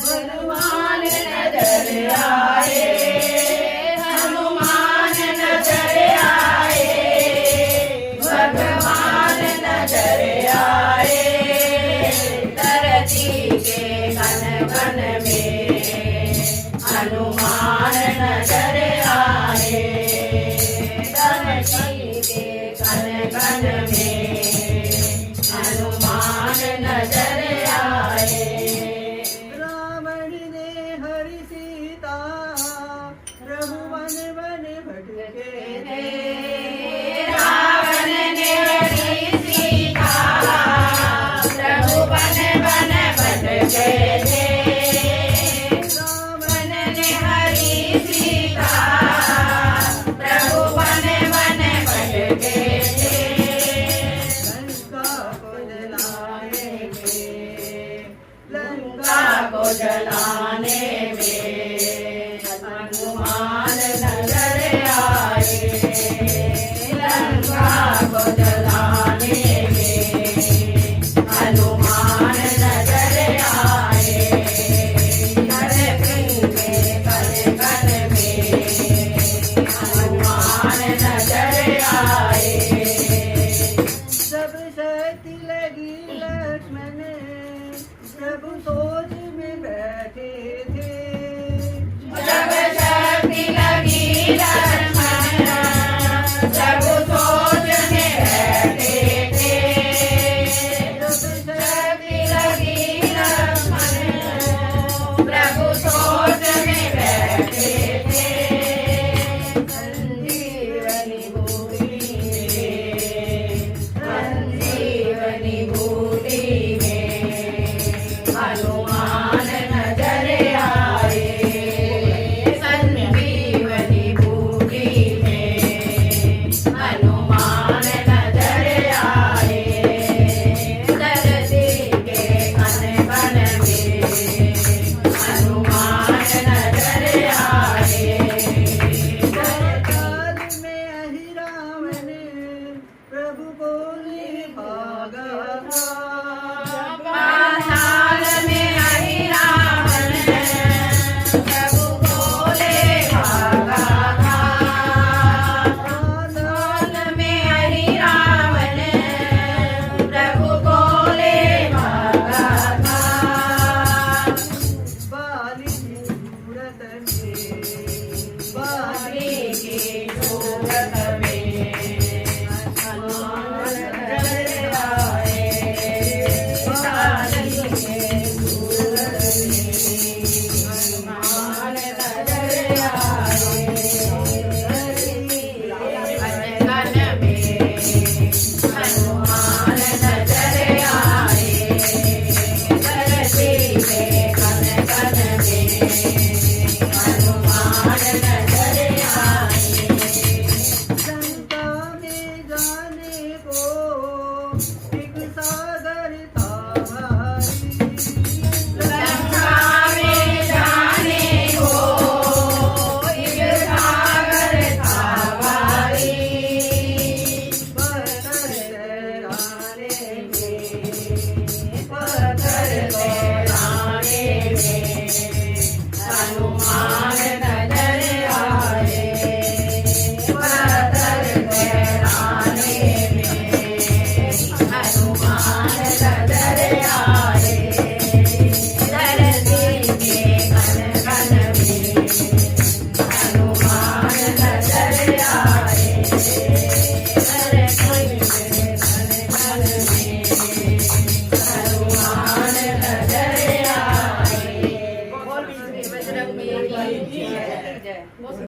हनुमान नजर आए, हनुमान नजर आए, भगवान नजर आए। धरती के कण कण में हनुमान नजर आए, धरती के कण कण में हनुमान नजर आए। रावण ने हरि सीता रघुवन वन भटके थे। रावण ने हरि सीता रघुवन वन भटके थे। रावण ने हरि सीता रघुवन वन भटके थे। लंका को जलाने में हनुमान नजर आए, लंका को जलाने में हनुमान नजर आए। धरती के कण कण में हनुमान नजर आए। जब शक्ति लगी लक्ष्मण प्रभु सोच में बैठे थे। जब शक्ति लगी लक्ष्मण प्रभु सोच में बैठे थे। जब शक्ति लगी लक्ष्मण प्रभु सोच में बैठे थे। संजीवनी बूटी में हनुमान नजर आए। संजीवनी बूटी में हनुमान नजर आए। धरती के कण कण में हनुमान नजर आए। काल में अहि रावण प्रभु बोले भागा था। पाताल में अहि रावण प्रभु बोले भागा था। पाताल में अहि रावण प्रभु बोले भागा था। बाली की सूरत में बाली की सूरत में हनुमान नजर आए। बाली की सूरत में हनुमान नजर आए। कण में हनुमान नजर आए। धरती के कण कण में हनुमान नजर आए। लंका में जाने को एक सागर था भारी। लंका में जाने को एक सागर था भारी। पत्थर तैराने में पत्थर तैराने में हनुमान नजर आए। पत्थर तैराने में हनुमान नजर आए। धरती के कण कण में हनुमान नजर आए। धरती के कण कण में हनुमान नजर आए। बोल बजरंग बली की जय।